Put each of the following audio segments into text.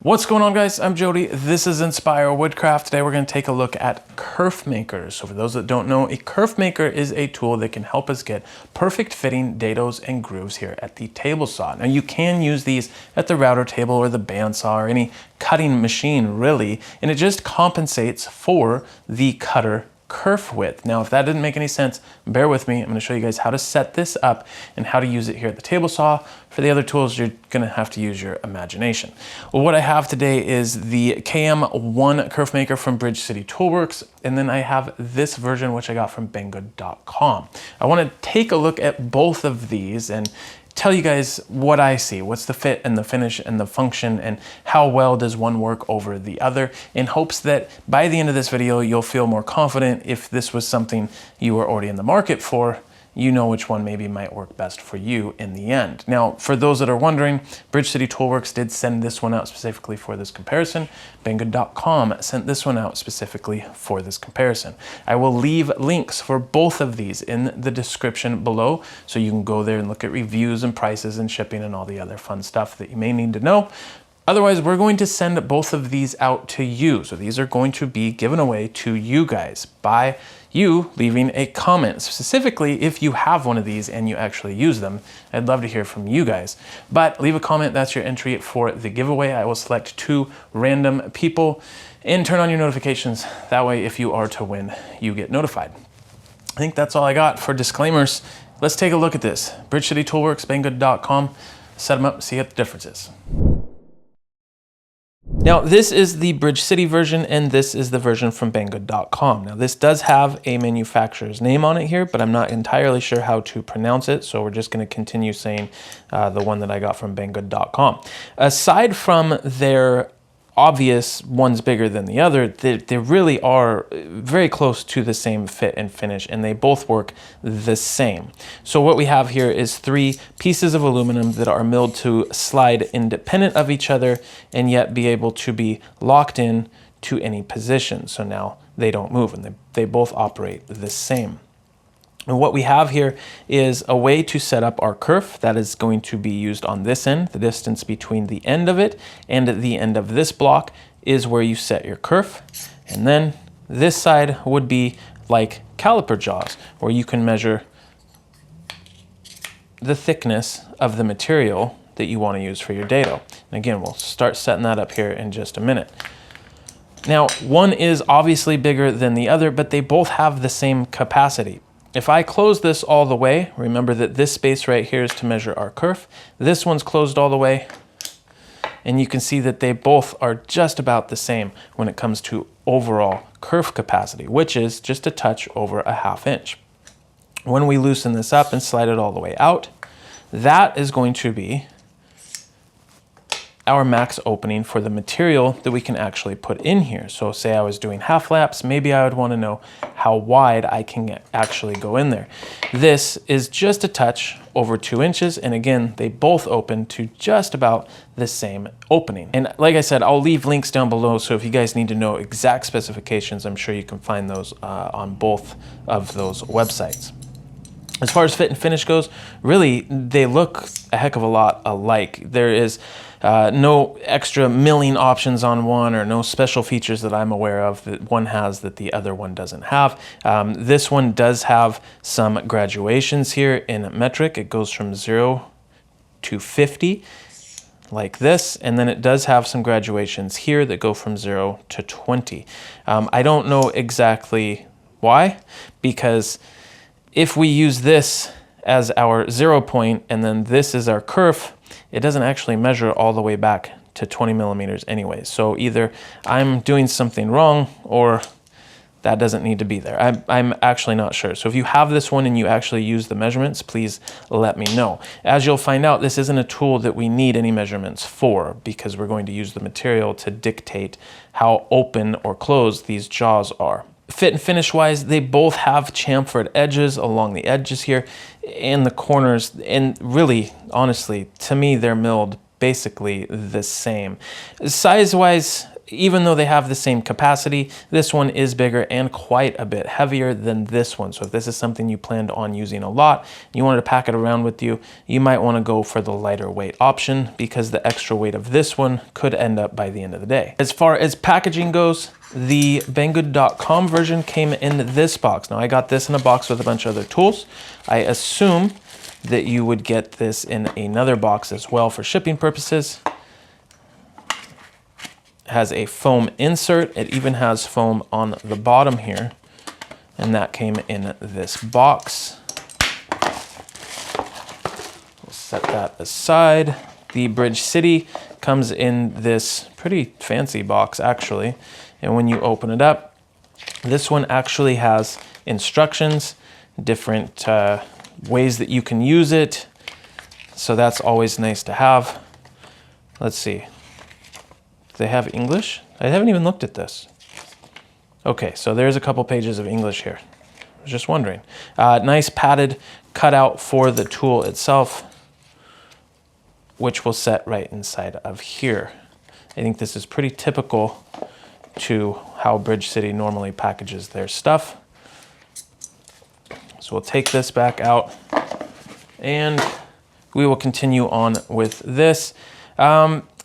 What's going on, guys? I'm Jody. This is Inspire Woodcraft. Today we're going to take a look at Kerfmaker. So for those that don't know, a Kerfmaker is a tool that can help us get perfect fitting dados and grooves here at the table saw. Now you can use these at the router table or the bandsaw or any cutting machine really, and it just compensates for the cutter kerf width. Now, if that didn't make any sense, bear with me. I'm going to show you guys how to set this up and how to use it here at the table saw. For the other tools, you're going to have to use your imagination. Well, what I have today is the KM1 Kerfmaker from Bridge City Toolworks, and then I have this version which I got from banggood.com. I want to take a look at both of these and tell you guys what I see, what's the fit and the finish and the function and how well does one work over the other, in hopes that by the end of this video, you'll feel more confident. If this was something you were already in the market for, you know which one maybe might work best for you in the end. Now, for those that are wondering, Bridge City Toolworks did send this one out specifically for this comparison. Banggood.com sent this one out specifically for this comparison. I will leave links for both of these in the description below, so you can go there and look at reviews and prices and shipping and all the other fun stuff that you may need to know. Otherwise, we're going to send both of these out to you. So these are going to be given away to you guys by you leaving a comment. Specifically, if you have one of these and you actually use them, I'd love to hear from you guys. But leave a comment, that's your entry for the giveaway. I will select 2 random people and turn on your notifications. That way, if you are to win, you get notified. I think that's all I got for disclaimers. Let's take a look at this. Bridge City Toolworks, banggood.com. Set them up, see what the difference is. Now, this is the Bridge City version, and this is the version from banggood.com. Now, this does have a manufacturer's name on it here, but I'm not entirely sure how to pronounce it, so we're just going to continue saying the one that I got from banggood.com. Aside from their obvious one's bigger than the other, they really are very close to the same fit and finish, and they both work the same. So what we have here is 3 pieces of aluminum that are milled to slide independent of each other and yet be able to be locked in to any position. So now they don't move, and they both operate the same. And what we have here is a way to set up our kerf that is going to be used on this end. The distance between the end of it and the end of this block is where you set your kerf. And then this side would be like caliper jaws, where you can measure the thickness of the material that you want to use for your dado. And again, we'll start setting that up here in just a minute. Now, one is obviously bigger than the other, but they both have the same capacity. If I close this all the way, remember that this space right here is to measure our kerf. This one's closed all the way, and you can see that they both are just about the same when it comes to overall kerf capacity, which is just a touch over a ½ inch. When we loosen this up and slide it all the way out, that is going to be our max opening for the material that we can actually put in here. So say I was doing half laps, maybe I would want to know how wide I can actually go in there. This is just a touch over 2 inches, and again, they both open to just about the same opening. And like I said, I'll leave links down below, so if you guys need to know exact specifications, I'm sure you can find those on both of those websites. As far as fit and finish goes, really, they look a heck of a lot alike. There is no extra milling options on one, or no special features that I'm aware of that one has that the other one doesn't have. This one does have some graduations here in metric. It goes from 0 to 50 like this, and then it does have some graduations here that go from 0 to 20. I don't know exactly why, because if we use this as our 0 point and then this is our kerf, it doesn't actually measure all the way back to 20 millimeters anyway. So either I'm doing something wrong or that doesn't need to be there. I'm actually not sure. So if you have this one and you actually use the measurements, please let me know. As you'll find out, this isn't a tool that we need any measurements for, because we're going to use the material to dictate how open or closed these jaws are. Fit and finish wise, they both have chamfered edges along the edges here and the corners, and really, honestly, to me, they're milled basically the same. Size wise, even though they have the same capacity, this one is bigger and quite a bit heavier than this one. So if this is something you planned on using a lot, you wanted to pack it around with you, you might want to go for the lighter weight option because the extra weight of this one could end up by the end of the day. As far as packaging goes, the Banggood.com version came in this box. Now I got this in a box with a bunch of other tools. I assume that you would get this in another box as well for shipping purposes. Has a foam insert. It even has foam on the bottom here, and that came in this box. We'll set that aside. The Bridge City comes in this pretty fancy box actually, and when you open it up, this one actually has instructions, different ways that you can use it, so that's always nice to have. Let's see. They have English? I haven't even looked at this. Okay, so there's a couple pages of English here. I was just wondering. Nice padded cutout for the tool itself, which will set right inside of here. I think this is pretty typical to how Bridge City normally packages their stuff. So we'll take this back out and we will continue on with this.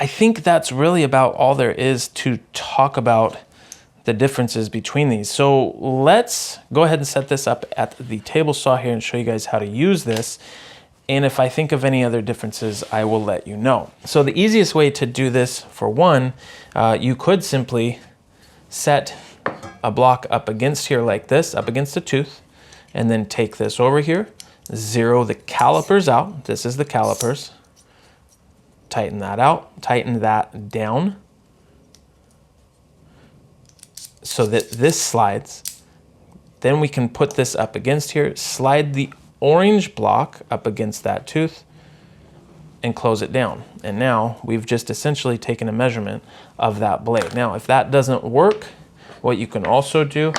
I think that's really about all there is to talk about the differences between these. So let's go ahead and set this up at the table saw here and show you guys how to use this. And if I think of any other differences, I will let you know. So the easiest way to do this, for one, you could simply set a block up against here like this, up against the tooth, and then take this over here, zero the calipers out. This is the calipers. Tighten that out, tighten that down so that this slides. Then we can put this up against here, slide the orange block up against that tooth and close it down. And now we've just essentially taken a measurement of that blade. Now, if that doesn't work, what you can also do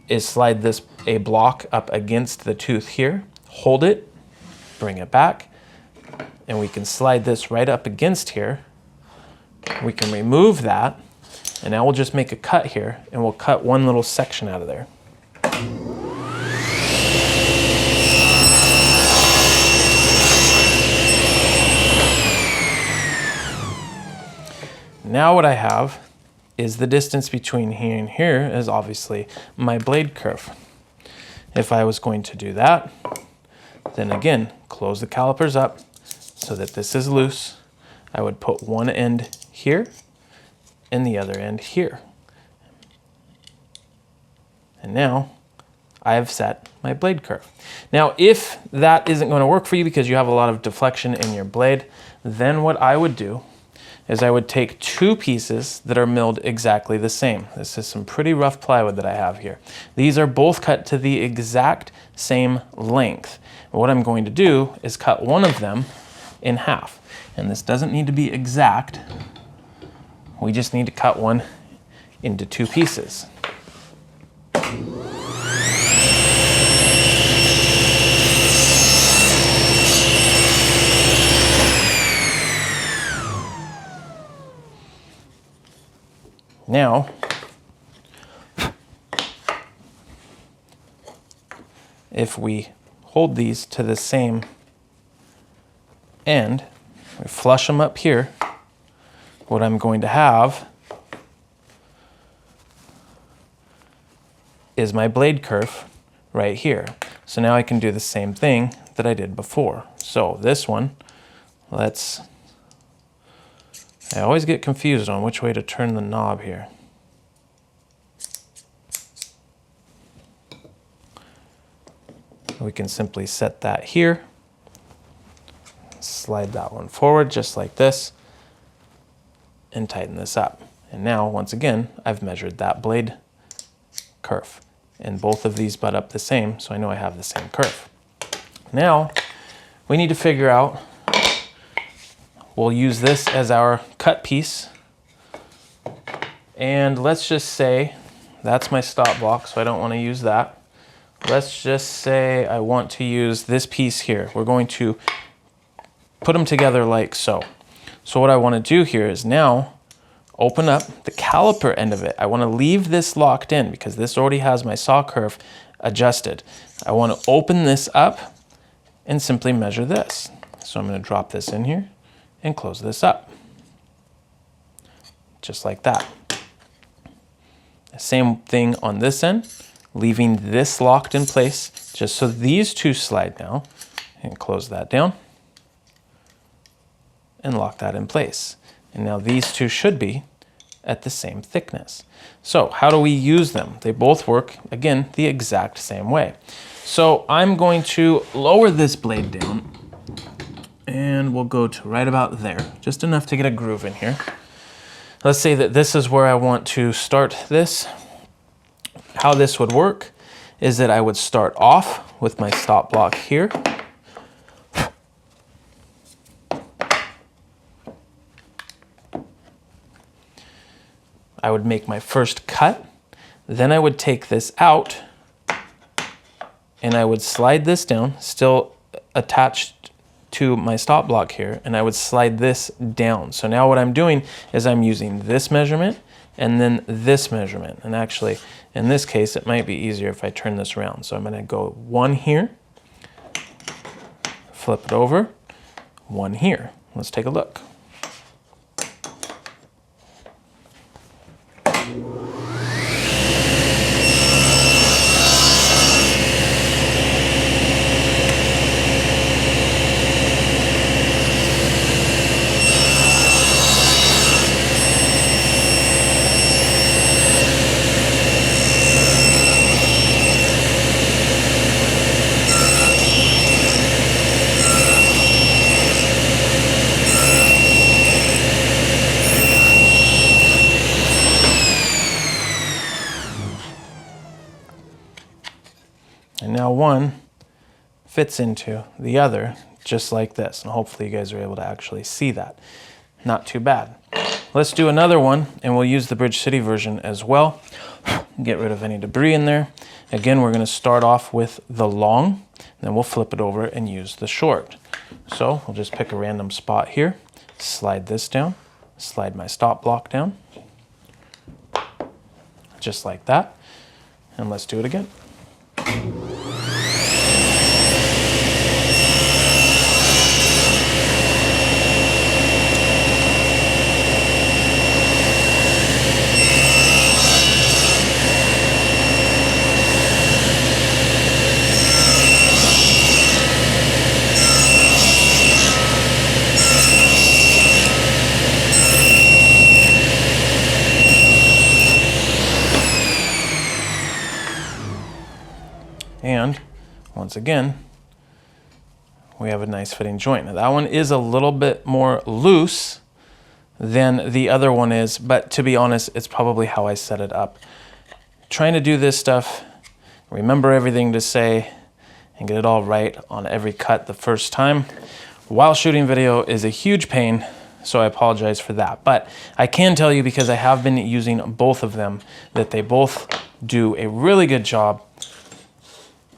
is slide a block up against the tooth here, hold it, bring it back, and we can slide this right up against here. We can remove that, and now we'll just make a cut here, and we'll cut one little section out of there. Now what I have is the distance between here and here is obviously my blade kerf. If I was going to do that, then again, close the calipers up, so that this is loose. I would put one end here and the other end here. And now I have set my blade kerf. Now, if that isn't going to work for you because you have a lot of deflection in your blade, then what I would do is I would take two pieces that are milled exactly the same. This is some pretty rough plywood that I have here. These are both cut to the exact same length. What I'm going to do is cut one of them in half. And this doesn't need to be exact. We just need to cut one into two pieces. Now, if we hold these to the same end, we flush them up here, what I'm going to have is my blade kerf right here. So now I can do the same thing that I did before. So this one, I always get confused on which way to turn the knob here. We can simply set that here, slide that one forward just like this, and tighten this up. And now, once again, I've measured that blade kerf. And both of these butt up the same, so I know I have the same kerf. Now, we need to figure out, we'll use this as our cut piece. And let's just say, that's my stop block, so I don't want to use that. Let's just say I want to use this piece here. We're going to put them together like so. So what I want to do here is now, open up the caliper end of it. I want to leave this locked in because this already has my saw kerf adjusted. I want to open this up and simply measure this. So I'm going to drop this in here and close this up. Just like that. Same thing on this end, leaving this locked in place just so these two slide now, and close that down and lock that in place. And now these two should be at the same thickness. So how do we use them? They both work, again, the exact same way. So I'm going to lower this blade down and we'll go to right about there, just enough to get a groove in here. Let's say that this is where I want to start this. How this would work is that I would start off with my stop block here. I would make my first cut, then I would take this out and I would slide this down, still attached to my stop block here, and I would slide this down. So now what I'm doing is I'm using this measurement and then this measurement. And actually, in this case, it might be easier if I turn this around. So I'm gonna go one here, flip it over, one here. Let's take a look. And now one fits into the other just like this. And hopefully you guys are able to actually see that. Not too bad. Let's do another one and we'll use the Bridge City version as well. Get rid of any debris in there. Again, we're going to start off with the long, then we'll flip it over and use the short. So we'll just pick a random spot here, slide this down, slide my stop block down, just like that. And let's do it again. And once again, we have a nice fitting joint. Now that one is a little bit more loose than the other one is, but to be honest, it's probably how I set it up. Trying to do this stuff, remember everything to say, and get it all right on every cut the first time while shooting video is a huge pain, so I apologize for that. But I can tell you, because I have been using both of them, that they both do a really good job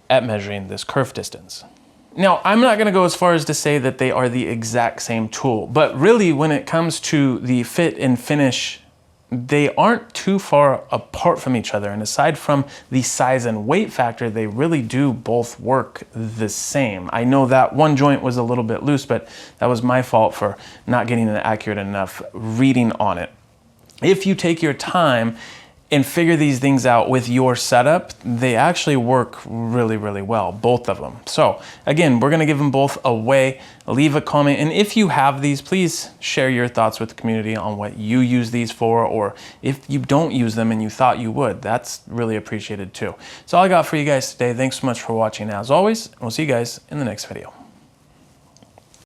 at measuring this kerf distance. Now, I'm not gonna go as far as to say that they are the exact same tool, but really when it comes to the fit and finish, they aren't too far apart from each other. And aside from the size and weight factor, they really do both work the same. I know that one joint was a little bit loose, but that was my fault for not getting an accurate enough reading on it. If you take your time and figure these things out with your setup, they actually work really, really well, both of them. So again, we're gonna give them both away. Leave a comment, and if you have these, please share your thoughts with the community on what you use these for, or if you don't use them and you thought you would, that's really appreciated too. That's all I got for you guys today. Thanks so much for watching as always, and we'll see you guys in the next video.